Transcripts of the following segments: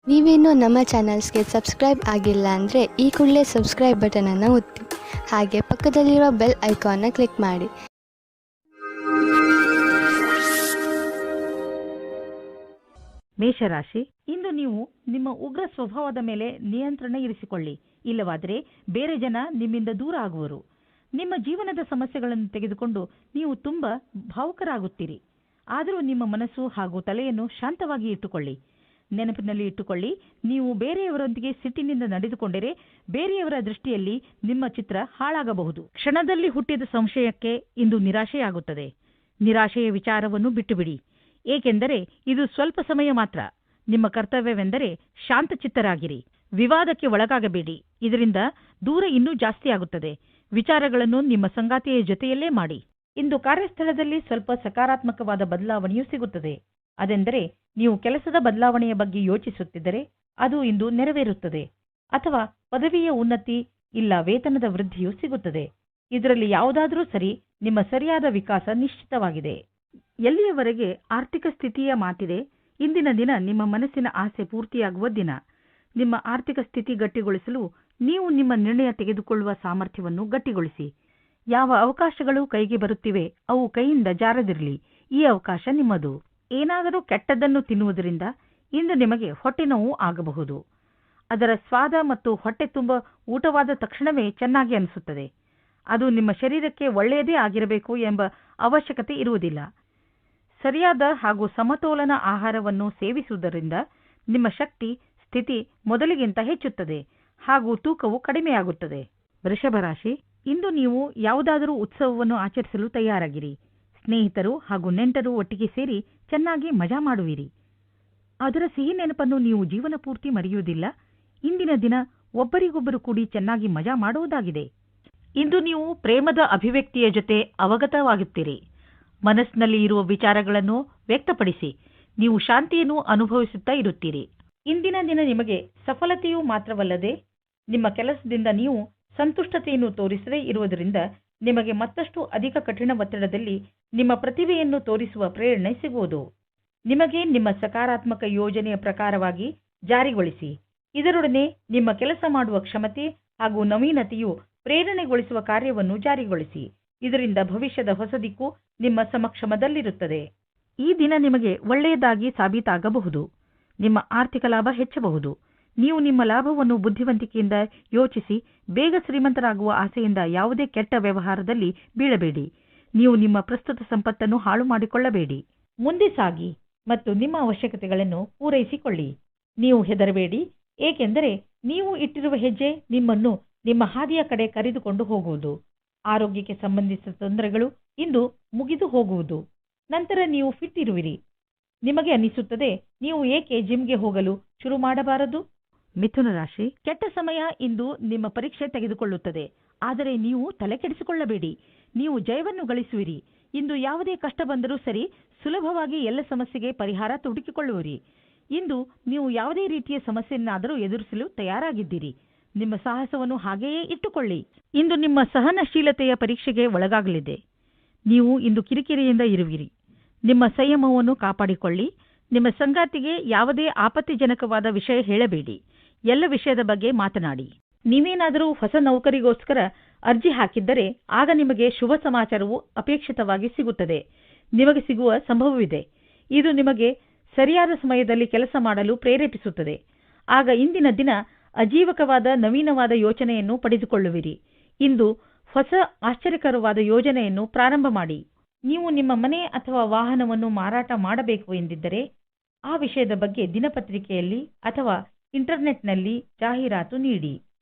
ನೀವೇನೂ ನಮ್ಮ ಚಾನಲ್ಸ್ಗೆ ಸಬ್ಸ್ಕ್ರೈಬ್ ಆಗಿಲ್ಲ ಅಂದರೆ ಈ ಕೂಡಲೇ ಸಬ್ಸ್ಕ್ರೈಬ್ ಬಟನನ್ನು ಒತ್ತಿ ಹಾಗೆ ಪಕ್ಕದಲ್ಲಿರುವ ಬೆಲ್ ಐಕಾನ್ನ ಕ್ಲಿಕ್ ಮಾಡಿ. ಮೇಷರಾಶಿ, ಇಂದು ನೀವು ನಿಮ್ಮ ಉಗ್ರ ಸ್ವಭಾವದ ಮೇಲೆ ನಿಯಂತ್ರಣ ಇರಿಸಿಕೊಳ್ಳಿ. ಇಲ್ಲವಾದರೆ ಬೇರೆ ಜನ ನಿಮ್ಮಿಂದ ದೂರ ಆಗುವರು. ನಿಮ್ಮ ಜೀವನದ ಸಮಸ್ಯೆಗಳನ್ನು ತೆಗೆದುಕೊಂಡು ನೀವು ತುಂಬಾ ಭಾವುಕರಾಗುತ್ತೀರಿ. ಆದರೂ ನಿಮ್ಮ ಮನಸ್ಸು ಹಾಗೂ ತಲೆಯನ್ನು ಶಾಂತವಾಗಿ ಇಟ್ಟುಕೊಳ್ಳಿ. ನೆನಪಿನಲ್ಲಿ ಇಟ್ಟುಕೊಳ್ಳಿ, ನೀವು ಬೇರೆಯವರೊಂದಿಗೆ ಸಿಟ್ಟಿನಿಂದ ನಡೆದುಕೊಂಡರೆ ಬೇರೆಯವರ ದೃಷ್ಟಿಯಲ್ಲಿ ನಿಮ್ಮ ಚಿತ್ರ ಹಾಳಾಗಬಹುದು. ಕ್ಷಣದಲ್ಲಿ ಹುಟ್ಟಿದ ಸಂಶಯಕ್ಕೆ ಇಂದು ನಿರಾಶೆಯಾಗುತ್ತದೆ. ನಿರಾಶೆಯ ವಿಚಾರವನ್ನು ಬಿಟ್ಟುಬಿಡಿ, ಏಕೆಂದರೆ ಇದು ಸ್ವಲ್ಪ ಸಮಯ ಮಾತ್ರ. ನಿಮ್ಮ ಕರ್ತವ್ಯವೆಂದರೆ ಶಾಂತಚಿತ್ತರಾಗಿರಿ. ವಿವಾದಕ್ಕೆ ಒಳಗಾಗಬೇಡಿ, ಇದರಿಂದ ದೂರ ಇನ್ನೂ ಜಾಸ್ತಿಯಾಗುತ್ತದೆ. ವಿಚಾರಗಳನ್ನು ನಿಮ್ಮ ಸಂಗಾತಿಯ ಜೊತೆಯಲ್ಲೇ ಮಾಡಿ. ಇಂದು ಕಾರ್ಯಸ್ಥಳದಲ್ಲಿ ಸ್ವಲ್ಪ ಸಕಾರಾತ್ಮಕವಾದ ಬದಲಾವಣೆಯೂ ಸಿಗುತ್ತದೆ. ಅದೆಂದರೆ ನೀವು ಕೆಲಸದ ಬದಲಾವಣೆಯ ಬಗ್ಗೆ ಯೋಚಿಸುತ್ತಿದ್ದರೆ ಅದು ಇಂದು ನೆರವೇರುತ್ತದೆ. ಅಥವಾ ಪದವಿಯ ಉನ್ನತಿ ಇಲ್ಲ ವೇತನದ ವೃದ್ಧಿಯೂ ಸಿಗುತ್ತದೆ. ಇದರಲ್ಲಿ ಯಾವುದಾದರೂ ಸರಿ, ನಿಮ್ಮ ಸರಿಯಾದ ವಿಕಾಸ ನಿಶ್ಚಿತವಾಗಿದೆ. ಎಲ್ಲಿಯವರೆಗೆ ಆರ್ಥಿಕ ಸ್ಥಿತಿಯ ಮಾತಿದೆ, ಇಂದಿನ ದಿನ ನಿಮ್ಮ ಮನಸ್ಸಿನ ಆಸೆ ಪೂರ್ತಿಯಾಗುವ ದಿನ. ನಿಮ್ಮ ಆರ್ಥಿಕ ಸ್ಥಿತಿ ಗಟ್ಟಿಗೊಳಿಸಲು ನೀವು ನಿಮ್ಮ ನಿರ್ಣಯ ತೆಗೆದುಕೊಳ್ಳುವ ಸಾಮರ್ಥ್ಯವನ್ನು ಗಟ್ಟಿಗೊಳಿಸಿ. ಯಾವ ಅವಕಾಶಗಳು ಕೈಗೆ ಬರುತ್ತಿವೆ ಅವು ಕೈಯಿಂದ ಜಾರದಿರಲಿ. ಈ ಅವಕಾಶ ನಿಮ್ಮದು. ಏನಾದರೂ ಕೆಟ್ಟದ್ದನ್ನು ತಿನ್ನುವುದರಿಂದ ಇಂದು ನಿಮಗೆ ಹೊಟ್ಟೆ ನೋವು ಆಗಬಹುದು. ಅದರ ಸ್ವಾದ ಮತ್ತು ಹೊಟ್ಟೆ ತುಂಬ ಊಟವಾದ ತಕ್ಷಣವೇ ಚೆನ್ನಾಗಿ ಅನಿಸುತ್ತದೆ. ಅದು ನಿಮ್ಮ ಶರೀರಕ್ಕೆ ಒಳ್ಳೆಯದೇ ಆಗಿರಬೇಕು ಎಂಬ ಅವಶ್ಯಕತೆ ಇರುವುದಿಲ್ಲ. ಸರಿಯಾದ ಹಾಗೂ ಸಮತೋಲನ ಆಹಾರವನ್ನು ಸೇವಿಸುವುದರಿಂದ ನಿಮ್ಮ ಶಕ್ತಿ ಸ್ಥಿತಿ ಮೊದಲಿಗಿಂತ ಹೆಚ್ಚುತ್ತದೆ ಹಾಗೂ ತೂಕವು ಕಡಿಮೆಯಾಗುತ್ತದೆ. ವೃಷಭರಾಶಿ, ಇಂದು ನೀವು ಯಾವುದಾದರೂ ಉತ್ಸವವನ್ನು ಆಚರಿಸಲು ತಯಾರಾಗಿರಿ. ಸ್ನೇಹಿತರು ಹಾಗೂ ನೆಂಟರು ಒಟ್ಟಿಗೆ ಸೇರಿ ಚೆನ್ನಾಗಿ ಮಜಾ ಮಾಡುವಿರಿ. ಅದರ ಸಿಹಿ ನೆನಪನ್ನು ನೀವು ಜೀವನ ಪೂರ್ತಿ ಮರೆಯುವುದಿಲ್ಲ. ಇಂದಿನ ದಿನ ಒಬ್ಬರಿಗೊಬ್ಬರು ಕೂಡಿ ಚೆನ್ನಾಗಿ ಮಜಾ ಮಾಡುವುದಾಗಿದೆ. ಇಂದು ನೀವು ಪ್ರೇಮದ ಅಭಿವ್ಯಕ್ತಿಯ ಜೊತೆ ಅವಗತವಾಗುತ್ತೀರಿ. ಮನಸ್ಸಿನಲ್ಲಿ ಇರುವ ವಿಚಾರಗಳನ್ನು ವ್ಯಕ್ತಪಡಿಸಿ ನೀವು ಶಾಂತಿಯನ್ನು ಅನುಭವಿಸುತ್ತಾ ಇರುತ್ತೀರಿ. ಇಂದಿನ ದಿನ ನಿಮಗೆ ಸಫಲತೆಯೂ ಮಾತ್ರವಲ್ಲದೆ ನಿಮ್ಮ ಕೆಲಸದಿಂದ ನೀವು ಸಂತುಷ್ಟತೆಯನ್ನು ತೋರಿಸದೇ ಇರುವುದರಿಂದ ನಿಮಗೆ ಮತ್ತಷ್ಟು ಅಧಿಕ ಕಠಿಣ ಒತ್ತಡದಲ್ಲಿ ನಿಮ್ಮ ಪ್ರತಿಭೆಯನ್ನು ತೋರಿಸುವ ಪ್ರೇರಣೆ ಸಿಗುವುದು. ನಿಮಗೆ ನಿಮ್ಮ ಸಕಾರಾತ್ಮಕ ಯೋಜನೆಯ ಪ್ರಕಾರವಾಗಿ ಜಾರಿಗೊಳಿಸಿ. ಇದರೊಡನೆ ನಿಮ್ಮ ಕೆಲಸ ಮಾಡುವ ಕ್ಷಮತೆ ಹಾಗೂ ನವೀನತೆಯು ಪ್ರೇರಣೆಗೊಳಿಸುವ ಕಾರ್ಯವನ್ನು ಜಾರಿಗೊಳಿಸಿ. ಇದರಿಂದ ಭವಿಷ್ಯದ ಹೊಸ ದಿಕ್ಕು ನಿಮ್ಮ ಸಮಕ್ಷಮದಲ್ಲಿರುತ್ತದೆ. ಈ ದಿನ ನಿಮಗೆ ಒಳ್ಳೆಯದಾಗಿ ಸಾಬೀತಾಗಬಹುದು. ನಿಮ್ಮ ಆರ್ಥಿಕ ಲಾಭ ಹೆಚ್ಚಬಹುದು. ನೀವು ನಿಮ್ಮ ಲಾಭವನ್ನು ಬುದ್ಧಿವಂತಿಕೆಯಿಂದ ಯೋಚಿಸಿ ಬೇಗ ಶ್ರೀಮಂತರಾಗುವ ಆಸೆಯಿಂದ ಯಾವುದೇ ಕೆಟ್ಟ ವ್ಯವಹಾರದಲ್ಲಿ ಬೀಳಬೇಡಿ. ನೀವು ನಿಮ್ಮ ಪ್ರಸ್ತುತ ಸಂಪತ್ತನ್ನು ಹಾಳು ಮಾಡಿಕೊಳ್ಳಬೇಡಿ. ಮುಂದೆ ಸಾಗಿ ಮತ್ತು ನಿಮ್ಮ ಅವಶ್ಯಕತೆಗಳನ್ನು ಪೂರೈಸಿಕೊಳ್ಳಿ. ನೀವು ಹೆದರಬೇಡಿ, ಏಕೆಂದರೆ ನೀವು ಇಟ್ಟಿರುವ ಹೆಜ್ಜೆ ನಿಮ್ಮನ್ನು ನಿಮ್ಮ ಹಾದಿಯ ಕಡೆ ಕರೆದುಕೊಂಡು ಹೋಗುವುದು. ಆರೋಗ್ಯಕ್ಕೆ ಸಂಬಂಧಿಸಿದ ತೊಂದರೆಗಳು ಇಂದು ಮುಗಿದು ಹೋಗುವುದು. ನಂತರ ನೀವು ಫಿಟ್ ಇರುವಿರಿ. ನಿಮಗೆ ಅನಿಸುತ್ತದೆ, ನೀವು ಏಕೆ ಜಿಮ್ಗೆ ಹೋಗಲು ಶುರು ಮಾಡಬಾರದು? ಮಿಥುನ ರಾಶಿ, ಕೆಟ್ಟ ಸಮಯ ಇಂದು ನಿಮ್ಮ ಪರೀಕ್ಷೆ ತೆಗೆದುಕೊಳ್ಳುತ್ತದೆ. ಆದರೆ ನೀವು ತಲೆ ಕೆಡಿಸಿಕೊಳ್ಳಬೇಡಿ, ನೀವು ಜಯವನ್ನು ಗಳಿಸುವಿರಿ. ಇಂದು ಯಾವುದೇ ಕಷ್ಟ ಬಂದರೂ ಸರಿ, ಸುಲಭವಾಗಿ ಎಲ್ಲ ಸಮಸ್ಯೆಗೆ ಪರಿಹಾರ ಹುಡುಕಿಕೊಳ್ಳುವಿರಿ. ಇಂದು ನೀವು ಯಾವುದೇ ರೀತಿಯ ಸಮಸ್ಯೆಯನ್ನಾದರೂ ಎದುರಿಸಲು ತಯಾರಾಗಿದ್ದೀರಿ. ನಿಮ್ಮ ಸಾಹಸವನ್ನು ಹಾಗೆಯೇ ಇಟ್ಟುಕೊಳ್ಳಿ. ಇಂದು ನಿಮ್ಮ ಸಹನಶೀಲತೆಯ ಪರೀಕ್ಷೆಗೆ ಒಳಗಾಗಲಿದೆ. ನೀವು ಇಂದು ಕಿರಿಕಿರಿಯಿಂದ ಇರುವಿರಿ. ನಿಮ್ಮ ಸಂಯಮವನ್ನು ಕಾಪಾಡಿಕೊಳ್ಳಿ. ನಿಮ್ಮ ಸಂಗಾತಿಗೆ ಯಾವುದೇ ಆಪತ್ತಿಜನಕವಾದ ವಿಷಯ ಹೇಳಬೇಡಿ. ಎಲ್ಲ ವಿಷಯದ ಬಗ್ಗೆ ಮಾತನಾಡಿ. ನೀವೇನಾದರೂ ಹೊಸ ನೌಕರಿಗೋಸ್ಕರ ಅರ್ಜಿ ಹಾಕಿದ್ದರೆ ಆಗ ನಿಮಗೆ ಶುಭ ಸಮಾಚಾರವು ಅಪೇಕ್ಷಿತವಾಗಿ ಸಿಗುತ್ತದೆ. ನಿಮಗೆ ಸಿಗುವ ಸಂಭವವಿದೆ. ಇದು ನಿಮಗೆ ಸರಿಯಾದ ಸಮಯದಲ್ಲಿ ಕೆಲಸ ಮಾಡಲು ಪ್ರೇರೇಪಿಸುತ್ತದೆ. ಆಗ ಇಂದಿನ ದಿನ ಅಜೀವಕವಾದ ನವೀನವಾದ ಯೋಚನೆಯನ್ನು ಪಡೆದುಕೊಳ್ಳುವಿರಿ. ಇಂದು ಹೊಸ ಆಶ್ಚರ್ಯಕರವಾದ ಯೋಜನೆಯನ್ನು ಪ್ರಾರಂಭ ಮಾಡಿ. ನೀವು ನಿಮ್ಮ ಮನೆ ಅಥವಾ ವಾಹನವನ್ನು ಮಾರಾಟ ಮಾಡಬೇಕು ಎಂದಿದ್ದರೆ ಆ ವಿಷಯದ ಬಗ್ಗೆ ದಿನಪತ್ರಿಕೆಯಲ್ಲಿ ಅಥವಾ ಇಂಟರ್ನೆಟ್ನಲ್ಲಿ ಜಾಹೀರಾತು ನೀಡಿ.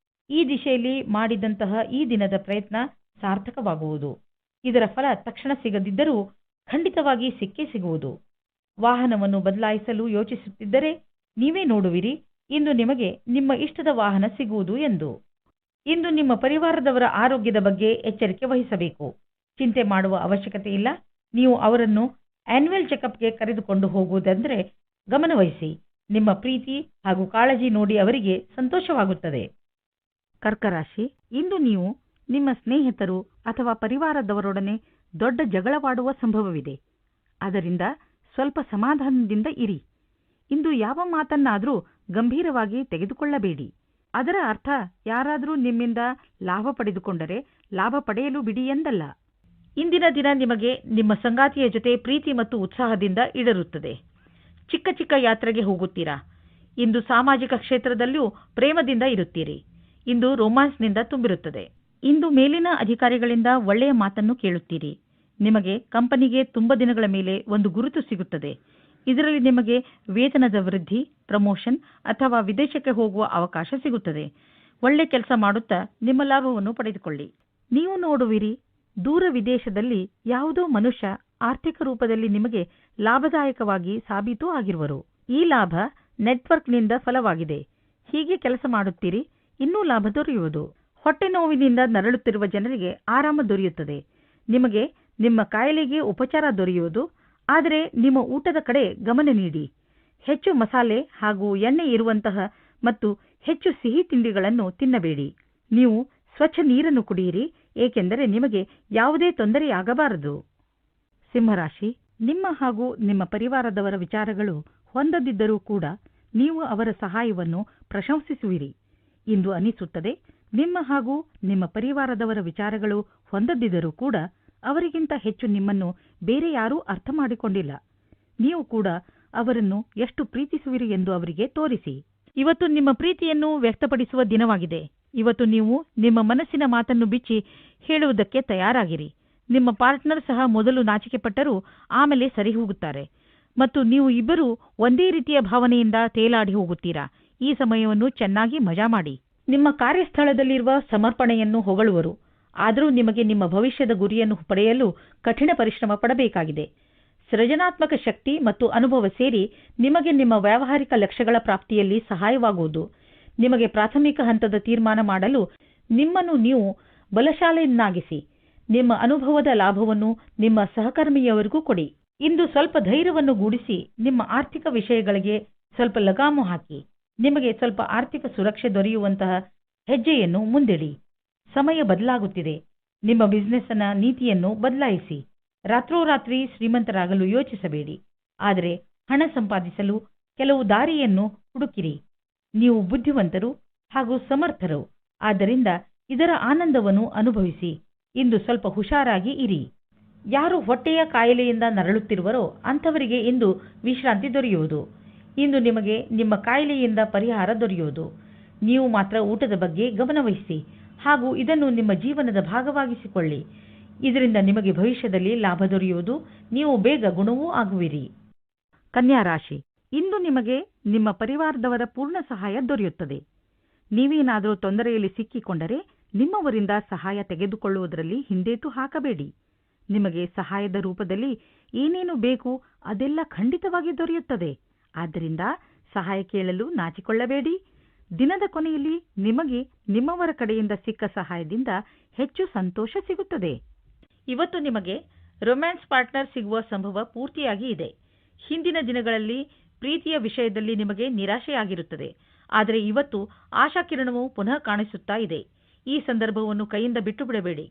ಈ ದಿಶೆಯಲ್ಲಿ ಮಾಡಿದಂತಹ ಈ ದಿನದ ಪ್ರಯತ್ನ ಸಾರ್ಥಕವಾಗುವುದು. ಇದರ ಫಲ ತಕ್ಷಣ ಸಿಗದಿದ್ದರೂ ಖಂಡಿತವಾಗಿ ಸಿಕ್ಕೇ ಸಿಗುವುದು. ವಾಹನವನ್ನು ಬದಲಾಯಿಸಲು ಯೋಚಿಸುತ್ತಿದ್ದರೆ ನೀವೇ ನೋಡುವಿರಿ ಇಂದು ನಿಮಗೆ ನಿಮ್ಮ ಇಷ್ಟದ ವಾಹನ ಸಿಗುವುದು ಎಂದು. ಇಂದು ನಿಮ್ಮ ಪರಿವಾರದವರ ಆರೋಗ್ಯದ ಬಗ್ಗೆ ಎಚ್ಚರಿಕೆ ವಹಿಸಬೇಕು. ಚಿಂತೆ ಮಾಡುವ ಅವಶ್ಯಕತೆ ಇಲ್ಲ. ನೀವು ಅವರನ್ನು ಆನ್ಯುವಲ್ ಚೆಕಪ್ಗೆ ಕರೆದುಕೊಂಡು ಹೋಗುವುದೆಂದರೆ ಗಮನವಹಿಸಿ. ನಿಮ್ಮ ಪ್ರೀತಿ ಹಾಗೂ ಕಾಳಜಿ ನೋಡಿ ಅವರಿಗೆ ಸಂತೋಷವಾಗುತ್ತದೆ. ಕರ್ಕರಾಶಿ, ಇಂದು ನೀವು ನಿಮ್ಮ ಸ್ನೇಹಿತರು ಅಥವಾ ಪರಿವಾರದವರೊಡನೆ ದೊಡ್ಡ ಜಗಳವಾಡುವ ಸಂಭವವಿದೆ. ಅದರಿಂದ ಸ್ವಲ್ಪ ಸಮಾಧಾನದಿಂದ ಇರಿ. ಇಂದು ಯಾವ ಮಾತನ್ನಾದರೂ ಗಂಭೀರವಾಗಿ ತೆಗೆದುಕೊಳ್ಳಬೇಡಿ. ಅದರ ಅರ್ಥ ಯಾರಾದರೂ ನಿಮ್ಮಿಂದ ಲಾಭ ಪಡೆದುಕೊಂಡರೆ ಲಾಭ ಪಡೆಯಲು ಬಿಡಿ ಎಂದಲ್ಲ. ಇಂದಿನ ದಿನ ನಿಮಗೆ ನಿಮ್ಮ ಸಂಗಾತಿಯ ಜೊತೆ ಪ್ರೀತಿ ಮತ್ತು ಉತ್ಸಾಹದಿಂದ ಇಡರುತ್ತದೆ. ಚಿಕ್ಕ ಚಿಕ್ಕ ಯಾತ್ರೆಗೆ ಹೋಗುತ್ತೀರಾ. ಇಂದು ಸಾಮಾಜಿಕ ಕ್ಷೇತ್ರದಲ್ಲೂ ಪ್ರೇಮದಿಂದ ಇರುತ್ತೀರಿ. ಇಂದು ರೊಮ್ಯಾನ್ಸ್ನಿಂದ ತುಂಬಿರುತ್ತದೆ. ಇಂದು ಮೇಲಿನ ಅಧಿಕಾರಿಗಳಿಂದ ಒಳ್ಳೆಯ ಮಾತನ್ನು ಕೇಳುತ್ತೀರಿ. ನಿಮಗೆ ಕಂಪನಿಗೆ ತುಂಬ ದಿನಗಳ ಮೇಲೆ ಒಂದು ಗುರುತು ಸಿಗುತ್ತದೆ. ಇದರಲ್ಲಿ ನಿಮಗೆ ವೇತನದ ವೃದ್ಧಿ, ಪ್ರಮೋಷನ್ ಅಥವಾ ವಿದೇಶಕ್ಕೆ ಹೋಗುವ ಅವಕಾಶ ಸಿಗುತ್ತದೆ. ಒಳ್ಳೆ ಕೆಲಸ ಮಾಡುತ್ತಾ ನಿಮ್ಮ ಲಾಭವನ್ನು ಪಡೆದುಕೊಳ್ಳಿ. ನೀವು ನೋಡುವಿರಿ, ದೂರ ವಿದೇಶದಲ್ಲಿ ಯಾವುದೋ ಮನುಷ್ಯ ಆರ್ಥಿಕ ರೂಪದಲ್ಲಿ ನಿಮಗೆ ಲಾಭದಾಯಕವಾಗಿ ಸಾಬೀತು ಆಗಿರುವರು. ಈ ಲಾಭ ನೆಟ್ವರ್ಕ್ನಿಂದ ಫಲವಾಗಿದೆ. ಹೀಗೆ ಕೆಲಸ ಮಾಡುತ್ತೀರಿ, ಇನ್ನೂ ಲಾಭ ದೊರೆಯುವುದು. ಹೊಟ್ಟೆ ನೋವಿನಿಂದ ನರಳುತ್ತಿರುವ ಜನರಿಗೆ ಆರಾಮ ದೊರೆಯುತ್ತದೆ. ನಿಮಗೆ ನಿಮ್ಮ ಕಾಯಿಲೆಗೆ ಉಪಚಾರ ದೊರೆಯುವುದು. ಆದರೆ ನಿಮ್ಮ ಊಟದ ಕಡೆ ಗಮನ ನೀಡಿ. ಹೆಚ್ಚು ಮಸಾಲೆ ಹಾಗೂ ಎಣ್ಣೆ ಇರುವಂತಹ ಮತ್ತು ಹೆಚ್ಚು ಸಿಹಿ ತಿಂಡಿಗಳನ್ನು ತಿನ್ನಬೇಡಿ. ನೀವು ಸ್ವಚ್ಛ ನೀರನ್ನು ಕುಡಿಯಿರಿ, ಏಕೆಂದರೆ ನಿಮಗೆ ಯಾವುದೇ ತೊಂದರೆಯಾಗಬಾರದು. ಸಿಂಹರಾಶಿ, ನಿಮ್ಮ ಹಾಗೂ ನಿಮ್ಮ ಪರಿವಾರದವರ ವಿಚಾರಗಳು ಹೊಂದದಿದ್ದರೂ ಕೂಡ ನೀವು ಅವರ ಸಹಾಯವನ್ನು ಪ್ರಶಂಸಿಸುವಿರಿ. ಇಂದು ಅನಿಸುತ್ತದೆ, ನಿಮ್ಮ ಹಾಗೂ ನಿಮ್ಮ ಪರಿವಾರದವರ ವಿಚಾರಗಳು ಹೊಂದದಿದ್ದರೂ ಕೂಡ ಅವರಿಗಿಂತ ಹೆಚ್ಚು ನಿಮ್ಮನ್ನು ಬೇರೆ ಯಾರೂ ಅರ್ಥ ಮಾಡಿಕೊಂಡಿಲ್ಲ. ನೀವು ಕೂಡ ಅವರನ್ನು ಎಷ್ಟು ಪ್ರೀತಿಸುವಿರಿ ಎಂದು ಅವರಿಗೆ ತೋರಿಸಿ. ಇವತ್ತು ನಿಮ್ಮ ಪ್ರೀತಿಯನ್ನು ವ್ಯಕ್ತಪಡಿಸುವ ದಿನವಾಗಿದೆ. ಇವತ್ತು ನೀವು ನಿಮ್ಮ ಮನಸ್ಸಿನ ಮಾತನ್ನು ಬಿಚ್ಚಿ ಹೇಳುವುದಕ್ಕೆ ತಯಾರಾಗಿರಿ. ನಿಮ್ಮ ಪಾರ್ಟ್ನರ್ ಸಹ ಮೊದಲು ನಾಚಿಕೆಪಟ್ಟರೂ ಆಮೇಲೆ ಸರಿ ಹೋಗುತ್ತಾರೆ ಮತ್ತು ನೀವು ಇಬ್ಬರೂ ಒಂದೇ ರೀತಿಯ ಭಾವನೆಯಿಂದ ತೇಲಾಡಿ ಹೋಗುತ್ತೀರಾ. ಈ ಸಮಯವನ್ನು ಚೆನ್ನಾಗಿ ಮಜಾ ಮಾಡಿ. ನಿಮ್ಮ ಕಾರ್ಯಸ್ಥಳದಲ್ಲಿರುವ ಸಮರ್ಪಣೆಯನ್ನು ಹೊಗಳುವರು. ಆದರೂ ನಿಮಗೆ ನಿಮ್ಮ ಭವಿಷ್ಯದ ಗುರಿಯನ್ನು ಪಡೆಯಲು ಕಠಿಣ ಪರಿಶ್ರಮ ಪಡಬೇಕಾಗಿದೆ. ಸೃಜನಾತ್ಮಕ ಶಕ್ತಿ ಮತ್ತು ಅನುಭವ ಸೇರಿ ನಿಮಗೆ ನಿಮ್ಮ ವ್ಯಾವಹಾರಿಕ ಲಕ್ಷ್ಯಗಳ ಪ್ರಾಪ್ತಿಯಲ್ಲಿ ಸಹಾಯವಾಗುವುದು. ನಿಮಗೆ ಪ್ರಾಥಮಿಕ ಹಂತದ ತೀರ್ಮಾನ ಮಾಡಲು ನಿಮ್ಮನ್ನು ನೀವು ಬಲಶಾಲಿಯನ್ನಾಗಿಸಿ. ನಿಮ್ಮ ಅನುಭವದ ಲಾಭವನ್ನು ನಿಮ್ಮ ಸಹಕರ್ಮಿಯವರಿಗೂ ಕೊಡಿ. ಇಂದು ಸ್ವಲ್ಪ ಧೈರ್ಯವನ್ನು ಗೂಡಿಸಿ ನಿಮ್ಮ ಆರ್ಥಿಕ ವಿಷಯಗಳಿಗೆ ಸ್ವಲ್ಪ ಲಗಾಮು ಹಾಕಿ. ನಿಮಗೆ ಸ್ವಲ್ಪ ಆರ್ಥಿಕ ಸುರಕ್ಷೆ ದೊರೆಯುವಂತಹ ಹೆಜ್ಜೆಯನ್ನು ಮುಂದಿಡಿ. ಸಮಯ ಬದಲಾಗುತ್ತಿದೆ. ನಿಮ್ಮ ಬಿಸಿನೆಸ್ನ ನೀತಿಯನ್ನು ಬದಲಾಯಿಸಿ. ರಾತ್ರೋರಾತ್ರಿ ಶ್ರೀಮಂತರಾಗಲು ಯೋಚಿಸಬೇಡಿ. ಆದರೆ ಹಣ ಸಂಪಾದಿಸಲು ಕೆಲವು ದಾರಿಯನ್ನು ಹುಡುಕಿರಿ. ನೀವು ಬುದ್ಧಿವಂತರು ಹಾಗೂ ಸಮರ್ಥರು. ಆದ್ದರಿಂದ ಇದರ ಆನಂದವನ್ನು ಅನುಭವಿಸಿ. ಇಂದು ಸ್ವಲ್ಪ ಹುಷಾರಾಗಿ ಇರಿ. ಯಾರು ಹೊಟ್ಟೆಯ ಕಾಯಿಲೆಯಿಂದ ನರಳುತ್ತಿರುವರೋ ಅಂಥವರಿಗೆ ಇಂದು ವಿಶ್ರಾಂತಿ ದೊರೆಯುವುದು. ಇಂದು ನಿಮಗೆ ನಿಮ್ಮ ಕಾಯಿಲೆಯಿಂದ ಪರಿಹಾರ ದೊರೆಯುವುದು. ನೀವು ಮಾತ್ರ ಊಟದ ಬಗ್ಗೆ ಗಮನವಹಿಸಿ ಹಾಗೂ ಇದನ್ನು ನಿಮ್ಮ ಜೀವನದ ಭಾಗವಾಗಿಸಿಕೊಳ್ಳಿ. ಇದರಿಂದ ನಿಮಗೆ ಭವಿಷ್ಯದಲ್ಲಿ ಲಾಭ ದೊರೆಯುವುದು. ನೀವು ಬೇಗ ಗುಣವೂ ಆಗುವಿರಿ. ಕನ್ಯಾ ರಾಶಿ, ಇಂದು ನಿಮಗೆ ನಿಮ್ಮ ಪರಿವಾರದವರ ಪೂರ್ಣ ಸಹಾಯ ದೊರೆಯುತ್ತದೆ. ನೀವೇನಾದರೂ ತೊಂದರೆಯಲ್ಲಿ ಸಿಕ್ಕಿಕೊಂಡರೆ ನಿಮ್ಮವರಿಂದ ಸಹಾಯ ತೆಗೆದುಕೊಳ್ಳುವುದರಲ್ಲಿ ಹಿಂದೇಟು ಹಾಕಬೇಡಿ. ನಿಮಗೆ ಸಹಾಯದ ರೂಪದಲ್ಲಿ ಏನೇನು ಬೇಕು ಅದೆಲ್ಲ ಖಂಡಿತವಾಗಿ ದೊರೆಯುತ್ತದೆ. ಆದ್ದರಿಂದ ಸಹಾಯ ಕೇಳಲು ನಾಚಿಕೊಳ್ಳಬೇಡಿ. ದಿನದ ಕೊನೆಯಲ್ಲಿ ನಿಮಗೆ ನಿಮ್ಮವರ ಕಡೆಯಿಂದ ಸಿಕ್ಕ ಸಹಾಯದಿಂದ ಹೆಚ್ಚು ಸಂತೋಷ ಸಿಗುತ್ತದೆ. ಇವತ್ತು ನಿಮಗೆ ರೊಮ್ಯಾನ್ಸ್ ಪಾರ್ಟ್ನರ್ ಸಿಗುವ ಸಂಭವ ಪೂರ್ತಿಯಾಗಿ ಇದೆ. ಹಿಂದಿನ ದಿನಗಳಲ್ಲಿ ಪ್ರೀತಿಯ ವಿಷಯದಲ್ಲಿ ನಿಮಗೆ ನಿರಾಶೆಯಾಗಿರುತ್ತದೆ. ಆದರೆ ಇವತ್ತು ಆಶಾಕಿರಣವು ಪುನಃ ಕಾಣಿಸುತ್ತಾ ಇದೆ. ಈ ಸಂದರ್ಭವನ್ನು ಕೈಯಿಂದ ಬಿಟ್ಟು ಬಿಡಬೇಡಿ.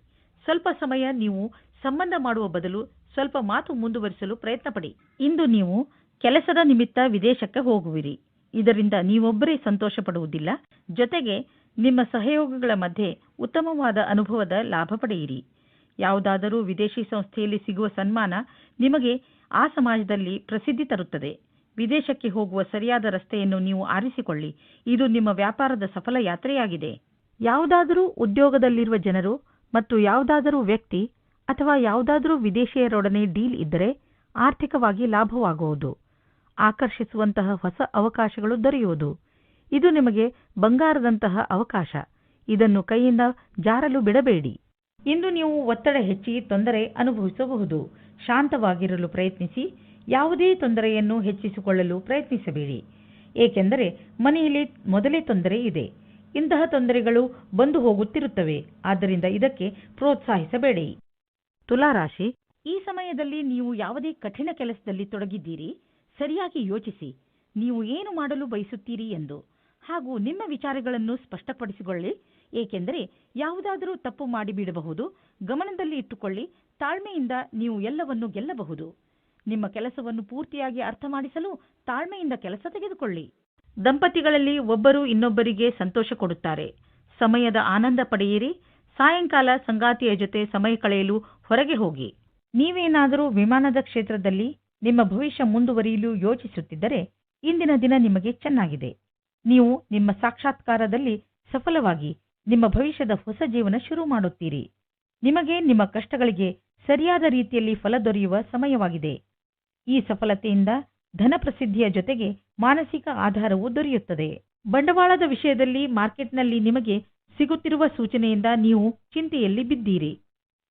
ಸ್ವಲ್ಪ ಸಮಯ ನೀವು ಸಂಬಂಧ ಮಾಡುವ ಬದಲು ಸ್ವಲ್ಪ ಮಾತು ಮುಂದುವರಿಸಲು ಪ್ರಯತ್ನಪಡಿ. ಇಂದು ನೀವು ಕೆಲಸದ ನಿಮಿತ್ತ ವಿದೇಶಕ್ಕೆ ಹೋಗುವಿರಿ. ಇದರಿಂದ ನೀವೊಬ್ಬರೇ ಸಂತೋಷ ಪಡುವುದಿಲ್ಲ, ಜೊತೆಗೆ ನಿಮ್ಮ ಸಹಯೋಗಿಗಳ ಮಧ್ಯೆ ಉತ್ತಮವಾದ ಅನುಭವದ ಲಾಭ ಪಡೆಯಿರಿ. ಯಾವುದಾದರೂ ವಿದೇಶಿ ಸಂಸ್ಥೆಯಲ್ಲಿ ಸಿಗುವ ಸನ್ಮಾನ ನಿಮಗೆ ಆ ಸಮಾಜದಲ್ಲಿ ಪ್ರಸಿದ್ಧಿ ತರುತ್ತದೆ. ವಿದೇಶಕ್ಕೆ ಹೋಗುವ ಸರಿಯಾದ ರಸ್ತೆಯನ್ನು ನೀವು ಆರಿಸಿಕೊಳ್ಳಿ. ಇದು ನಿಮ್ಮ ವ್ಯಾಪಾರದ ಸಫಲ ಯಾತ್ರೆಯಾಗಿದೆ. ಯಾವುದಾದರೂ ಉದ್ಯೋಗದಲ್ಲಿರುವ ಜನರು ಮತ್ತು ಯಾವುದಾದರೂ ವ್ಯಕ್ತಿ ಅಥವಾ ಯಾವುದಾದರೂ ವಿದೇಶಿಯರೊಡನೆ ಡೀಲ್ ಇದ್ದರೆ ಆರ್ಥಿಕವಾಗಿ ಲಾಭವಾಗುವುದು. ಆಕರ್ಷಿಸುವಂತಹ ಹೊಸ ಅವಕಾಶಗಳು ದೊರೆಯುವುದು. ಇದು ನಿಮಗೆ ಬಂಗಾರದಂತಹ ಅವಕಾಶ. ಇದನ್ನು ಕೈಯಿಂದ ಜಾರಲು ಬಿಡಬೇಡಿ. ಇಂದು ನೀವು ಒತ್ತಡ ಹೆಚ್ಚಿ ತೊಂದರೆ ಅನುಭವಿಸಬಹುದು. ಶಾಂತವಾಗಿರಲು ಪ್ರಯತ್ನಿಸಿ. ಯಾವುದೇ ತೊಂದರೆಯನ್ನು ಹೆಚ್ಚಿಸಿಕೊಳ್ಳಲು ಪ್ರಯತ್ನಿಸಬೇಡಿ. ಏಕೆಂದರೆ ಮನೆಯಲ್ಲಿ ಮೊದಲೇ ತೊಂದರೆ ಇದೆ. ಇಂತಹ ತೊಂದರೆಗಳು ಬಂದು ಹೋಗುತ್ತಿರುತ್ತವೆ. ಆದ್ದರಿಂದ ಇದಕ್ಕೆ ಪ್ರೋತ್ಸಾಹಿಸಬೇಡಿ. ತುಲಾರಾಶಿ, ಈ ಸಮಯದಲ್ಲಿ ನೀವು ಯಾವುದೇ ಕಠಿಣ ಕೆಲಸದಲ್ಲಿ ತೊಡಗಿದ್ದೀರಿ. ಸರಿಯಾಗಿ ಯೋಚಿಸಿ, ನೀವು ಏನು ಮಾಡಲು ಬಯಸುತ್ತೀರಿ ಎಂದು ಹಾಗೂ ನಿಮ್ಮ ವಿಚಾರಗಳನ್ನು ಸ್ಪಷ್ಟಪಡಿಸಿಕೊಳ್ಳಿ. ಏಕೆಂದರೆ ಯಾವುದಾದರೂ ತಪ್ಪು ಮಾಡಿಬಿಡಬಹುದು. ಗಮನದಲ್ಲಿ ಇಟ್ಟುಕೊಳ್ಳಿ. ತಾಳ್ಮೆಯಿಂದ ನೀವು ಎಲ್ಲವನ್ನೂ ಗೆಲ್ಲಬಹುದು. ನಿಮ್ಮ ಕೆಲಸವನ್ನು ಪೂರ್ತಿಯಾಗಿ ಅರ್ಥ ಮಾಡಿಸಲು ತಾಳ್ಮೆಯಿಂದ ಕೆಲಸ ತೆಗೆದುಕೊಳ್ಳಿ. ದಂಪತಿಗಳಲ್ಲಿ ಒಬ್ಬರು ಇನ್ನೊಬ್ಬರಿಗೆ ಸಂತೋಷ ಕೊಡುತ್ತಾರೆ. ಸಮಯದ ಆನಂದ ಪಡೆಯಿರಿ. ಸಾಯಂಕಾಲ ಸಂಗಾತಿಯ ಜೊತೆ ಸಮಯ ಕಳೆಯಲು ಹೊರಗೆ ಹೋಗಿ. ನೀವೇನಾದರೂ ವಿಮಾನದ ಕ್ಷೇತ್ರದಲ್ಲಿ ನಿಮ್ಮ ಭವಿಷ್ಯ ಮುಂದುವರಿಯಲು ಯೋಚಿಸುತ್ತಿದ್ದರೆ ಇಂದಿನ ದಿನ ನಿಮಗೆ ಚೆನ್ನಾಗಿದೆ. ನೀವು ನಿಮ್ಮ ಸಾಕ್ಷಾತ್ಕಾರದಲ್ಲಿ ಸಫಲವಾಗಿ ನಿಮ್ಮ ಭವಿಷ್ಯದ ಹೊಸ ಜೀವನ ಶುರು ಮಾಡುತ್ತೀರಿ. ನಿಮಗೆ ನಿಮ್ಮ ಕಷ್ಟಗಳಿಗೆ ಸರಿಯಾದ ರೀತಿಯಲ್ಲಿ ಫಲ ದೊರೆಯುವ ಸಮಯವಾಗಿದೆ. ಈ ಸಫಲತೆಯಿಂದ ಧನ ಪ್ರಸಿದ್ಧಿಯ ಜೊತೆಗೆ ಮಾನಸಿಕ ಆಧಾರವೂ ದೊರೆಯುತ್ತದೆ. ಬಂಡವಾಳದ ವಿಷಯದಲ್ಲಿ ಮಾರ್ಕೆಟ್ನಲ್ಲಿ ನಿಮಗೆ ಸಿಗುತ್ತಿರುವ ಸೂಚನೆಯಿಂದ ನೀವು ಚಿಂತೆಯಲ್ಲಿ ಬಿದ್ದೀರಿ.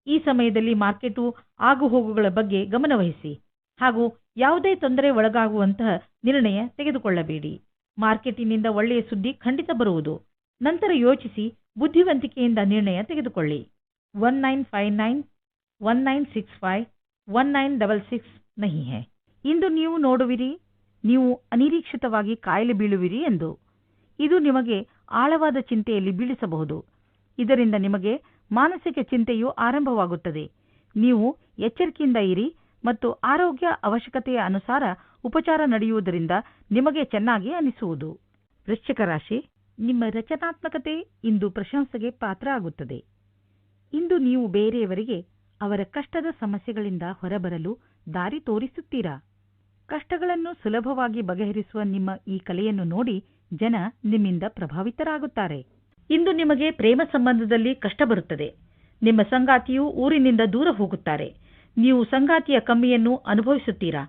ಈ ಸಮಯದಲ್ಲಿ ಮಾರ್ಕೆಟು ಆಗುಹೋಗುಗಳ ಬಗ್ಗೆ ಗಮನವಹಿಸಿ ಹಾಗೂ ಯಾವುದೇ ತೊಂದರೆ ಒಳಗಾಗುವಂತಹ ನಿರ್ಣಯ ತೆಗೆದುಕೊಳ್ಳಬೇಡಿ. ಮಾರ್ಕೆಟಿನಿಂದ ಒಳ್ಳೆಯ ಸುದ್ದಿ ಖಂಡಿತ ಬರುವುದು. ನಂತರ ಯೋಚಿಸಿ ಬುದ್ಧಿವಂತಿಕೆಯಿಂದ ನಿರ್ಣಯ ತೆಗೆದುಕೊಳ್ಳಿ. 1959 1965 1966 ನಹಿ ಹೈ. ಇಂದು ನೀವು ನೋಡುವಿರಿ ನೀವು ಅನಿರೀಕ್ಷಿತವಾಗಿ ಕಾಯಿಲೆ ಬೀಳುವಿರಿ ಎಂದು. ಇದು ನಿಮಗೆ ಆಳವಾದ ಚಿಂತೆಯಲ್ಲಿ ಬೀಳಿಸಬಹುದು. ಇದರಿಂದ ನಿಮಗೆ ಮಾನಸಿಕ ಚಿಂತೆಯು ಆರಂಭವಾಗುತ್ತದೆ. ನೀವು ಎಚ್ಚರಿಕೆಯಿಂದ ಇರಿ ಮತ್ತು ಆರೋಗ್ಯ ಅವಶ್ಯಕತೆಯ ಅನುಸಾರ ಉಪಚಾರ ನಡೆಯುವುದರಿಂದ ನಿಮಗೆ ಚೆನ್ನಾಗಿ ಅನಿಸುವುದು. ವೃಶ್ಚಿಕ ರಾಶಿ, ನಿಮ್ಮ ರಚನಾತ್ಮಕತೆ ಇಂದು ಪ್ರಶಂಸೆಗೆ ಪಾತ್ರ ಆಗುತ್ತದೆ. ಇಂದು ನೀವು ಬೇರೆಯವರಿಗೆ ಅವರ ಕಷ್ಟದ ಸಮಸ್ಯೆಗಳಿಂದ ಹೊರಬರಲು ದಾರಿ ತೋರಿಸುತ್ತೀರಾ. ಕಷ್ಟಗಳನ್ನು ಸುಲಭವಾಗಿ ಬಗೆಹರಿಸುವ ನಿಮ್ಮ ಈ ಕಲೆಯನ್ನು ನೋಡಿ ಜನ ನಿಮ್ಮಿಂದ ಪ್ರಭಾವಿತರಾಗುತ್ತಾರೆ. ಇಂದು ನಿಮಗೆ ಪ್ರೇಮ ಸಂಬಂಧದಲ್ಲಿ ಕಷ್ಟ ಬರುತ್ತದೆ. ನಿಮ್ಮ ಸಂಗಾತಿಯು ಊರಿನಿಂದ ದೂರ ಹೋಗುತ್ತಾರೆ. ನೀವು ಸಂಗಾತಿಯ ಕಮ್ಮಿಯನ್ನು ಅನುಭವಿಸುತ್ತೀರಾ.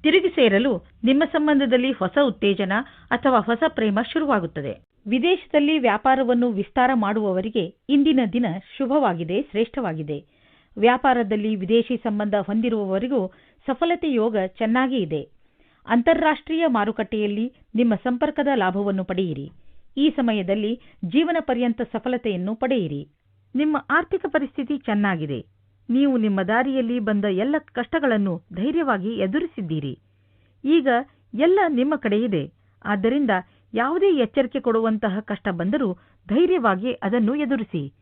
ತಿರುಗಿ ಸೇರಲು ನಿಮ್ಮ ಸಂಬಂಧದಲ್ಲಿ ಹೊಸ ಉತ್ತೇಜನ ಅಥವಾ ಹೊಸ ಪ್ರೇಮ ಶುರುವಾಗುತ್ತದೆ. ವಿದೇಶದಲ್ಲಿ ವ್ಯಾಪಾರವನ್ನು ವಿಸ್ತಾರ ಮಾಡುವವರಿಗೆ ಇಂದಿನ ದಿನ ಶುಭವಾಗಿದೆ, ಶ್ರೇಷ್ಠವಾಗಿದೆ. ವ್ಯಾಪಾರದಲ್ಲಿ ವಿದೇಶಿ ಸಂಬಂಧ ಹೊಂದಿರುವವರಿಗೂ ಸಫಲತೆ ಯೋಗ ಚೆನ್ನಾಗಿ ಇದೆ. ಅಂತಾರಾಷ್ಟ್ರೀಯ ಮಾರುಕಟ್ಟೆಯಲ್ಲಿ ನಿಮ್ಮ ಸಂಪರ್ಕದ ಲಾಭವನ್ನು ಪಡೆಯಿರಿ. ಈ ಸಮಯದಲ್ಲಿ ಜೀವನ ಪರ್ಯಂತ ಸಫಲತೆಯನ್ನು ಪಡೆಯಿರಿ. ನಿಮ್ಮ ಆರ್ಥಿಕ ಪರಿಸ್ಥಿತಿ ಚೆನ್ನಾಗಿದೆ. ನೀವು ನಿಮ್ಮ ದಾರಿಯಲ್ಲಿ ಬಂದ ಎಲ್ಲ ಕಷ್ಟಗಳನ್ನು ಧೈರ್ಯವಾಗಿ ಎದುರಿಸಿದ್ದೀರಿ. ಈಗ ಎಲ್ಲ ನಿಮ್ಮ ಕಡೆ ಇದೆ. ಆದ್ದರಿಂದ ಯಾವುದೇ ಎಚ್ಚರಿಕೆ ಕೊಡುವಂತಹ ಕಷ್ಟ ಬಂದರೂ ಧೈರ್ಯವಾಗಿ ಅದನ್ನು ಎದುರಿಸಿ.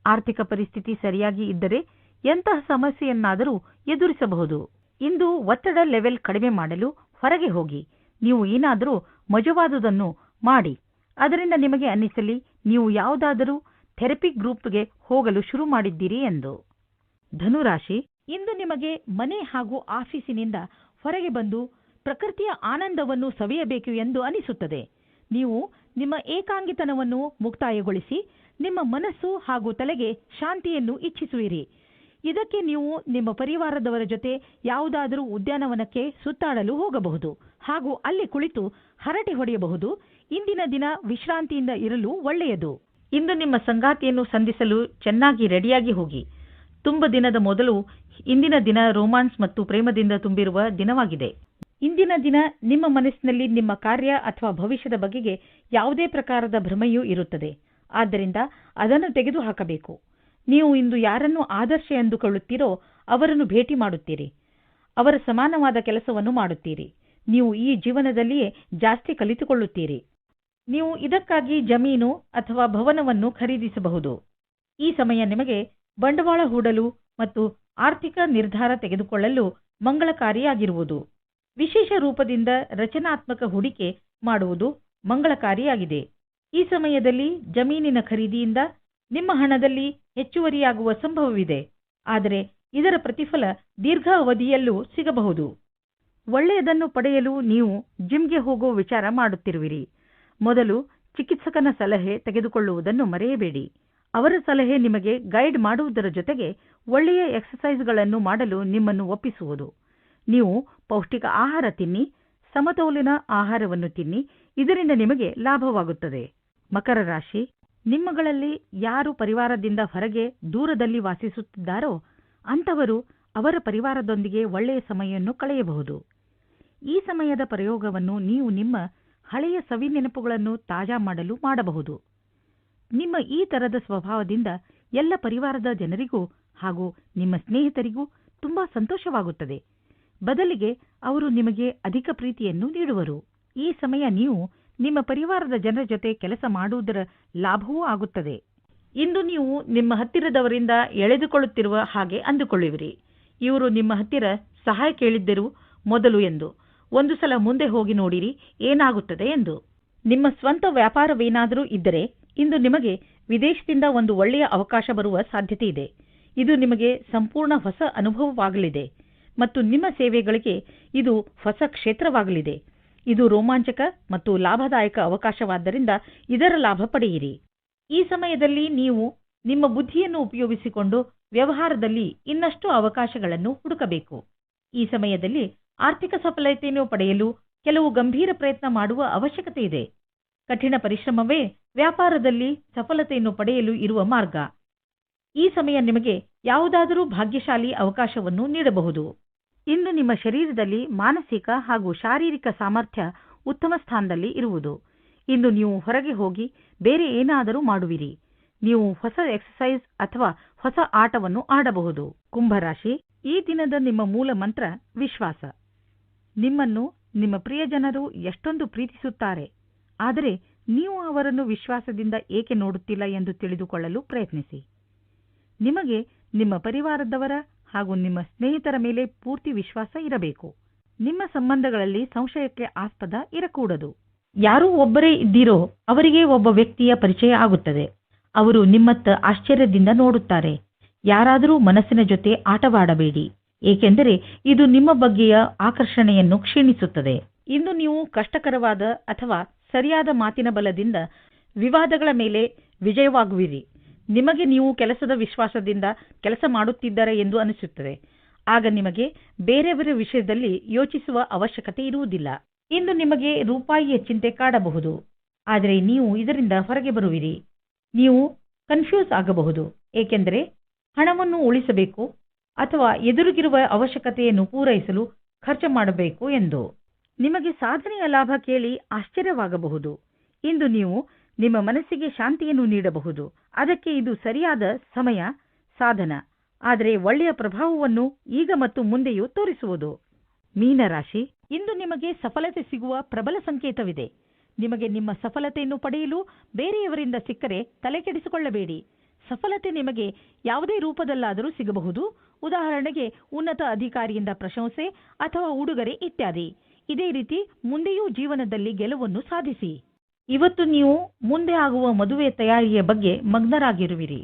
ಆರ್ಥಿಕ ಪರಿಸ್ಥಿತಿ ಸರಿಯಾಗಿ ಇದ್ದರೆ ಎಂತಹ ಸಮಸ್ಯೆಯನ್ನಾದರೂ ಎದುರಿಸಬಹುದು. ಇಂದು ಒತ್ತಡ ಲೆವೆಲ್ ಕಡಿಮೆ ಮಾಡಲು ಹೊರಗೆ ಹೋಗಿ. ನೀವು ಏನಾದರೂ ಮಜವಾದುದನ್ನು ಮಾಡಿ. ಅದರಿಂದ ನಿಮಗೆ ಅನ್ನಿಸಲಿ ನೀವು ಯಾವುದಾದರೂ ಥೆರಪಿ ಗ್ರೂಪ್ಗೆ ಹೋಗಲು ಶುರು ಮಾಡಿದ್ದೀರಿ ಎಂದು. ಧನುರಾಶಿ, ಇಂದು ನಿಮಗೆ ಮನೆ ಹಾಗೂ ಆಫೀಸಿನಿಂದ ಹೊರಗೆ ಬಂದು ಪ್ರಕೃತಿಯ ಆನಂದವನ್ನು ಸವಿಯಬೇಕು ಎಂದು ಅನಿಸುತ್ತದೆ. ನೀವು ನಿಮ್ಮ ಏಕಾಂಗಿತನವನ್ನು ಮುಕ್ತಾಯಗೊಳಿಸಿ ನಿಮ್ಮ ಮನಸ್ಸು ಹಾಗೂ ತಲೆಗೆ ಶಾಂತಿಯನ್ನು ಇಚ್ಛಿಸುವಿರಿ. ಇದಕ್ಕೆ ನೀವು ನಿಮ್ಮ ಪರಿವಾರದವರ ಜೊತೆ ಯಾವುದಾದರೂ ಉದ್ಯಾನವನಕ್ಕೆ ಸುತ್ತಾಡಲು ಹೋಗಬಹುದು ಹಾಗೂ ಅಲ್ಲಿ ಕುಳಿತು ಹರಟೆ ಹೊಡೆಯಬಹುದು. ಇಂದಿನ ದಿನ ವಿಶ್ರಾಂತಿಯಿಂದ ಇರಲು ಒಳ್ಳೆಯದು. ಇಂದು ನಿಮ್ಮ ಸಂಗಾತಿಯನ್ನು ಸಂಧಿಸಲು ಚೆನ್ನಾಗಿ ರೆಡಿಯಾಗಿ ಹೋಗಿ. ತುಂಬ ದಿನದ ಮೊದಲು ಇಂದಿನ ದಿನ ರೋಮಾನ್ಸ್ ಮತ್ತು ಪ್ರೇಮದಿಂದ ತುಂಬಿರುವ ದಿನವಾಗಿದೆ. ಇಂದಿನ ದಿನ ನಿಮ್ಮ ಮನಸ್ಸಿನಲ್ಲಿ ನಿಮ್ಮ ಕಾರ್ಯ ಅಥವಾ ಭವಿಷ್ಯದ ಬಗೆಗೆ ಯಾವುದೇ ಪ್ರಕಾರದ ಭ್ರಮೆಯೂ ಇರುತ್ತದೆ. ಆದ್ದರಿಂದ ಅದನ್ನು ತೆಗೆದುಹಾಕಬೇಕು. ನೀವು ಇಂದು ಯಾರನ್ನು ಆದರ್ಶ ಎಂದುಕೊಳ್ಳುತ್ತೀರೋ ಅವರನ್ನು ಭೇಟಿ ಮಾಡುತ್ತೀರಿ. ಅವರ ಸಮಾನವಾದ ಕೆಲಸವನ್ನು ಮಾಡುತ್ತೀರಿ. ನೀವು ಈ ಜೀವನದಲ್ಲಿಯೇ ಜಾಸ್ತಿ ಕಲಿತುಕೊಳ್ಳುತ್ತೀರಿ. ನೀವು ಇದಕ್ಕಾಗಿ ಜಮೀನು ಅಥವಾ ಭವನವನ್ನು ಖರೀದಿಸಬಹುದು. ಈ ಸಮಯ ನಿಮಗೆ ಬಂಡವಾಳ ಹೂಡಲು ಮತ್ತು ಆರ್ಥಿಕ ನಿರ್ಧಾರ ತೆಗೆದುಕೊಳ್ಳಲು ಮಂಗಳಕಾರಿಯಾಗಿರುವುದು. ವಿಶೇಷ ರೂಪದಿಂದ ರಚನಾತ್ಮಕ ಹೂಡಿಕೆ ಮಾಡುವುದು ಮಂಗಳಕಾರಿಯಾಗಿದೆ. ಈ ಸಮಯದಲ್ಲಿ ಜಮೀನಿನ ಖರೀದಿಯಿಂದ ನಿಮ್ಮ ಹಣದಲ್ಲಿ ಹೆಚ್ಚುವರಿಯಾಗುವ ಸಂಭವವಿದೆ. ಆದರೆ ಇದರ ಪ್ರತಿಫಲ ದೀರ್ಘಾವಧಿಯಲ್ಲೂ ಸಿಗಬಹುದು. ಒಳ್ಳೆಯದನ್ನು ಪಡೆಯಲು ನೀವು ಜಿಮ್ಗೆ ಹೋಗೋ ವಿಚಾರ ಮಾಡುತ್ತಿರುವಿರಿ. ಮೊದಲು ಚಿಕಿತ್ಸಕನ ಸಲಹೆ ತೆಗೆದುಕೊಳ್ಳುವುದನ್ನು ಮರೆಯಬೇಡಿ. ಅವರ ಸಲಹೆ ನಿಮಗೆ ಗೈಡ್ ಮಾಡುವುದರ ಜೊತೆಗೆ ಒಳ್ಳೆಯ ಎಕ್ಸರ್ಸೈಸ್ಗಳನ್ನು ಮಾಡಲು ನಿಮ್ಮನ್ನು ಒಪ್ಪಿಸುವುದು. ನೀವು ಪೌಷ್ಟಿಕ ಆಹಾರ ತಿನ್ನಿ, ಸಮತೋಲನ ಆಹಾರವನ್ನು ತಿನ್ನಿ. ಇದರಿಂದ ನಿಮಗೆ ಲಾಭವಾಗುತ್ತದೆ. ಮಕರ ರಾಶಿ, ನಿಮ್ಮಗಳಲ್ಲಿ ಯಾರು ಪರಿವಾರದಿಂದ ಹೊರಗೆ ದೂರದಲ್ಲಿ ವಾಸಿಸುತ್ತಿದ್ದಾರೋ ಅಂಥವರು ಅವರ ಪರಿವಾರದೊಂದಿಗೆ ಒಳ್ಳೆಯ ಸಮಯವನ್ನು ಕಳೆಯಬಹುದು. ಈ ಸಮಯದ ಪ್ರಯೋಗವನ್ನು ನೀವು ನಿಮ್ಮ ಹಳೆಯ ಸವಿ ನೆನಪುಗಳನ್ನು ತಾಜಾ ಮಾಡಲು ಮಾಡಬಹುದು. ನಿಮ್ಮ ಈ ತರದ ಸ್ವಭಾವದಿಂದ ಎಲ್ಲ ಪರಿವಾರದ ಜನರಿಗೂ ಹಾಗೂ ನಿಮ್ಮ ಸ್ನೇಹಿತರಿಗೂ ತುಂಬಾ ಸಂತೋಷವಾಗುತ್ತದೆ. ಬದಲಿಗೆ ಅವರು ನಿಮಗೆ ಅಧಿಕ ಪ್ರೀತಿಯನ್ನು ನೀಡುವರು. ಈ ಸಮಯ ನೀವು ನಿಮ್ಮ ಪರಿವಾರದ ಜನರ ಜೊತೆ ಕೆಲಸ ಮಾಡುವುದರ ಲಾಭವೂ ಆಗುತ್ತದೆ. ಇಂದು ನೀವು ನಿಮ್ಮ ಹತ್ತಿರದವರಿಂದ ಎಳೆದುಕೊಳ್ಳುತ್ತಿರುವ ಹಾಗೆ ಅಂದುಕೊಳ್ಳುವಿರಿ. ಇವರು ನಿಮ್ಮ ಹತ್ತಿರ ಸಹಾಯ ಕೇಳಿದ್ದರು ಮೊದಲು ಎಂದು. ಒಂದು ಸಲ ಮುಂದೆ ಹೋಗಿ ನೋಡಿರಿ ಏನಾಗುತ್ತದೆ ಎಂದು. ನಿಮ್ಮ ಸ್ವಂತ ವ್ಯಾಪಾರವೇನಾದರೂ ಇದ್ದರೆ ಇಂದು ನಿಮಗೆ ವಿದೇಶದಿಂದ ಒಂದು ಒಳ್ಳೆಯ ಅವಕಾಶ ಬರುವ ಸಾಧ್ಯತೆ ಇದೆ. ಇದು ನಿಮಗೆ ಸಂಪೂರ್ಣ ಹೊಸ ಅನುಭವವಾಗಲಿದೆ ಮತ್ತು ನಿಮ್ಮ ಸೇವೆಗಳಿಗೆ ಇದು ಹೊಸ ಕ್ಷೇತ್ರವಾಗಲಿದೆ. ಇದು ರೋಮಾಂಚಕ ಮತ್ತು ಲಾಭದಾಯಕ ಅವಕಾಶವಾದ್ದರಿಂದ ಇದರ ಲಾಭ ಪಡೆಯಿರಿ. ಈ ಸಮಯದಲ್ಲಿ ನೀವು ನಿಮ್ಮ ಬುದ್ಧಿಯನ್ನು ಉಪಯೋಗಿಸಿಕೊಂಡು ವ್ಯವಹಾರದಲ್ಲಿ ಇನ್ನಷ್ಟು ಅವಕಾಶಗಳನ್ನು ಹುಡುಕಬೇಕು. ಈ ಸಮಯದಲ್ಲಿ ಆರ್ಥಿಕ ಸಫಲತೆಯನ್ನು ಪಡೆಯಲು ಕೆಲವು ಗಂಭೀರ ಪ್ರಯತ್ನ ಮಾಡುವ ಅವಶ್ಯಕತೆ ಇದೆ. ಕಠಿಣ ಪರಿಶ್ರಮವೇ ವ್ಯಾಪಾರದಲ್ಲಿ ಸಫಲತೆಯನ್ನು ಪಡೆಯಲು ಇರುವ ಮಾರ್ಗ. ಈ ಸಮಯ ನಿಮಗೆ ಯಾವುದಾದರೂ ಭಾಗ್ಯಶಾಲಿ ಅವಕಾಶವನ್ನು ನೀಡಬಹುದು. ಇಂದು ನಿಮ್ಮ ಶರೀರದಲ್ಲಿ ಮಾನಸಿಕ ಹಾಗೂ ಶಾರೀರಿಕ ಸಾಮರ್ಥ್ಯ ಉತ್ತಮ ಸ್ಥಾನದಲ್ಲಿ ಇರುವುದು. ಇಂದು ನೀವು ಹೊರಗೆ ಹೋಗಿ ಬೇರೆ ಏನಾದರೂ ಮಾಡುವಿರಿ. ನೀವು ಹೊಸ ಎಕ್ಸರ್ಸೈಸ್ ಅಥವಾ ಹೊಸ ಆಟವನ್ನು ಆಡಬಹುದು. ಕುಂಭರಾಶಿ, ಈ ದಿನದ ನಿಮ್ಮ ಮೂಲ ಮಂತ್ರ ವಿಶ್ವಾಸ. ನಿಮ್ಮನ್ನು ನಿಮ್ಮ ಪ್ರಿಯಜನರು ಎಷ್ಟೊಂದು ಪ್ರೀತಿಸುತ್ತಾರೆ, ಆದರೆ ನೀವು ಅವರನ್ನು ವಿಶ್ವಾಸದಿಂದ ಏಕೆ ನೋಡುತ್ತಿಲ್ಲ ಎಂದು ತಿಳಿದುಕೊಳ್ಳಲು ಪ್ರಯತ್ನಿಸಿ. ನಿಮಗೆ ನಿಮ್ಮ ಪರಿವಾರದವರ ಹಾಗೂ ನಿಮ್ಮ ಸ್ನೇಹಿತರ ಮೇಲೆ ಪೂರ್ತಿ ವಿಶ್ವಾಸ ಇರಬೇಕು. ನಿಮ್ಮ ಸಂಬಂಧಗಳಲ್ಲಿ ಸಂಶಯಕ್ಕೆ ಆಸ್ಪದ ಇರಕೂಡದು. ಯಾರೂ ಒಬ್ಬರೇ ಇದ್ದೀರೋ ಅವರಿಗೆ ಒಬ್ಬ ವ್ಯಕ್ತಿಯ ಪರಿಚಯ ಆಗುತ್ತದೆ. ಅವರು ನಿಮ್ಮತ್ತ ಆಶ್ಚರ್ಯದಿಂದ ನೋಡುತ್ತಾರೆ. ಯಾರಾದರೂ ಮನಸ್ಸಿನ ಜೊತೆ ಆಟವಾಡಬೇಡಿ, ಏಕೆಂದರೆ ಇದು ನಿಮ್ಮ ಬಗ್ಗೆಯ ಆಕರ್ಷಣೆಯನ್ನು ಕ್ಷೀಣಿಸುತ್ತದೆ. ಇಂದು ನೀವು ಕಷ್ಟಕರವಾದ ಅಥವಾ ಸರಿಯಾದ ಮಾತಿನ ಬಲದಿಂದ ವಿವಾದಗಳ ಮೇಲೆ ವಿಜಯವಾಗುವಿರಿ. ನಿಮಗೆ ನೀವು ಕೆಲಸದ ವಿಶ್ವಾಸದಿಂದ ಕೆಲಸ ಮಾಡುತ್ತಿದ್ದಾರೆ ಎಂದು ಅನಿಸುತ್ತದೆ. ಆಗ ನಿಮಗೆ ಬೇರೆಯವರ ವಿಷಯದಲ್ಲಿ ಯೋಚಿಸುವ ಅವಶ್ಯಕತೆ ಇರುವುದಿಲ್ಲ. ಇಂದು ನಿಮಗೆ ರೂಪಾಯಿಯ ಚಿಂತೆ ಕಾಡಬಹುದು, ಆದರೆ ನೀವು ಇದರಿಂದ ಹೊರಗೆ ಬರುವಿರಿ. ನೀವು ಕನ್ಫ್ಯೂಸ್ ಆಗಬಹುದು, ಏಕೆಂದರೆ ಹಣವನ್ನು ಉಳಿಸಬೇಕು ಅಥವಾ ಎದುರಿಗಿರುವ ಅವಶ್ಯಕತೆಯನ್ನು ಪೂರೈಸಲು ಖರ್ಚು ಮಾಡಬೇಕು ಎಂದು. ನಿಮಗೆ ಸಾಧನೆಯ ಲಾಭ ಕೇಳಿ ಆಶ್ಚರ್ಯವಾಗಬಹುದು. ಇಂದು ನೀವು ನಿಮ್ಮ ಮನಸ್ಸಿಗೆ ಶಾಂತಿಯನ್ನು ನೀಡಬಹುದು. ಅದಕ್ಕೆ ಇದು ಸರಿಯಾದ ಸಮಯ ಸಾಧನ, ಆದರೆ ಒಳ್ಳೆಯ ಪ್ರಭಾವವನ್ನು ಈಗ ಮತ್ತು ಮುಂದೆಯೂ ತೋರಿಸುವುದು. ಮೀನರಾಶಿ, ಇಂದು ನಿಮಗೆ ಸಫಲತೆ ಸಿಗುವ ಪ್ರಬಲ ಸಂಕೇತವಿದೆ. ನಿಮಗೆ ನಿಮ್ಮ ಸಫಲತೆಯನ್ನು ಪಡೆಯಲು ಬೇರೆಯವರಿಂದ ಸಿಕ್ಕರೆ ತಲೆಕೆಡಿಸಿಕೊಳ್ಳಬೇಡಿ. ಸಫಲತೆ ನಿಮಗೆ ಯಾವುದೇ ರೂಪದಲ್ಲಾದರೂ ಸಿಗಬಹುದು. ಉದಾಹರಣೆಗೆ ಉನ್ನತ ಅಧಿಕಾರಿಯಿಂದ ಪ್ರಶಂಸೆ ಅಥವಾ ಉಡುಗೊರೆ ಇತ್ಯಾದಿ. ಇದೇ ರೀತಿ ಮುಂದೆಯೂ ಜೀವನದಲ್ಲಿ ಗೆಲುವನ್ನು ಸಾಧಿಸಿ. ಇವತ್ತು ನೀವು ಮುಂದೆ ಆಗುವ ಮದುವೆ ತಯಾರಿಯ ಬಗ್ಗೆ ಮಗ್ನರಾಗಿರುವಿರಿ.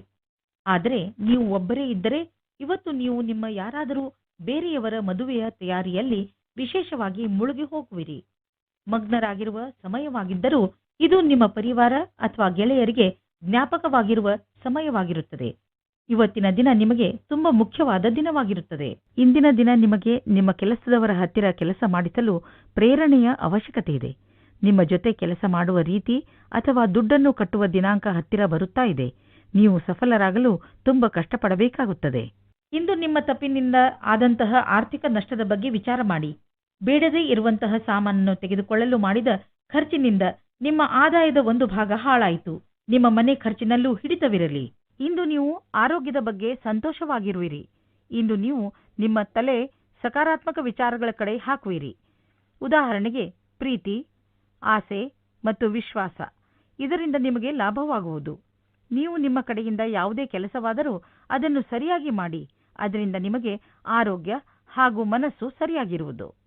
ಆದರೆ ನೀವು ಒಬ್ಬರೇ ಇದ್ದರೆ ಇವತ್ತು ನೀವು ನಿಮ್ಮ ಯಾರಾದರೂ ಬೇರೆಯವರ ಮದುವೆಯ ತಯಾರಿಯಲ್ಲಿ ವಿಶೇಷವಾಗಿ ಮುಳುಗಿ ಹೋಗುವಿರಿ. ಮಗ್ನರಾಗಿರುವ ಸಮಯವಾಗಿದ್ದರೂ ಇದು ನಿಮ್ಮ ಪರಿವಾರ ಅಥವಾ ಗೆಳೆಯರಿಗೆ ಜ್ಞಾಪಕವಾಗಿರುವ ಸಮಯವಾಗಿರುತ್ತದೆ. ಇವತ್ತಿನ ದಿನ ನಿಮಗೆ ತುಂಬಾ ಮುಖ್ಯವಾದ ದಿನವಾಗಿರುತ್ತದೆ. ಇಂದಿನ ದಿನ ನಿಮಗೆ ನಿಮ್ಮ ಕೆಲಸದವರ ಹತ್ತಿರ ಕೆಲಸ ಮಾಡಿಸಲು ಪ್ರೇರಣೆಯ ಅವಶ್ಯಕತೆ ಇದೆ. ನಿಮ್ಮ ಜೊತೆ ಕೆಲಸ ಮಾಡುವ ರೀತಿ ಅಥವಾ ದುಡ್ಡನ್ನು ಕಟ್ಟುವ ದಿನಾಂಕ ಹತ್ತಿರ ಬರುತ್ತಾ ಇದೆ. ನೀವು ಸಫಲರಾಗಲು ತುಂಬಾ ಕಷ್ಟಪಡಬೇಕಾಗುತ್ತದೆ. ಇಂದು ನಿಮ್ಮ ತಪ್ಪಿನಿಂದ ಆದಂತಹ ಆರ್ಥಿಕ ನಷ್ಟದ ಬಗ್ಗೆ ವಿಚಾರ ಮಾಡಿ. ಬೇಡದೇ ಇರುವಂತಹ ಸಾಮಾನನ್ನು ತೆಗೆದುಕೊಳ್ಳಲು ಮಾಡಿದ ಖರ್ಚಿನಿಂದ ನಿಮ್ಮ ಆದಾಯದ ಒಂದು ಭಾಗ ಹಾಳಾಯಿತು. ನಿಮ್ಮ ಮನೆ ಖರ್ಚಿನಲ್ಲೂ ಹಿಡಿತವಿರಲಿ. ಇಂದು ನೀವು ಆರೋಗ್ಯದ ಬಗ್ಗೆ ಸಂತೋಷವಾಗಿರುವಿರಿ. ಇಂದು ನೀವು ನಿಮ್ಮ ತಲೆ ಸಕಾರಾತ್ಮಕ ವಿಚಾರಗಳ ಕಡೆ ಹಾಕುವಿರಿ. ಉದಾಹರಣೆಗೆ ಪ್ರೀತಿ, ಆಸೆ ಮತ್ತು ವಿಶ್ವಾಸ. ಇದರಿಂದ ನಿಮಗೆ ಲಾಭವಾಗುವುದು. ನೀವು ನಿಮ್ಮ ಕಡೆಯಿಂದ ಯಾವುದೇ ಕೆಲಸವಾದರೂ ಅದನ್ನು ಸರಿಯಾಗಿ ಮಾಡಿ. ಅದರಿಂದ ನಿಮಗೆ ಆರೋಗ್ಯ ಹಾಗೂ ಮನಸ್ಸು ಸರಿಯಾಗಿರುವುದು.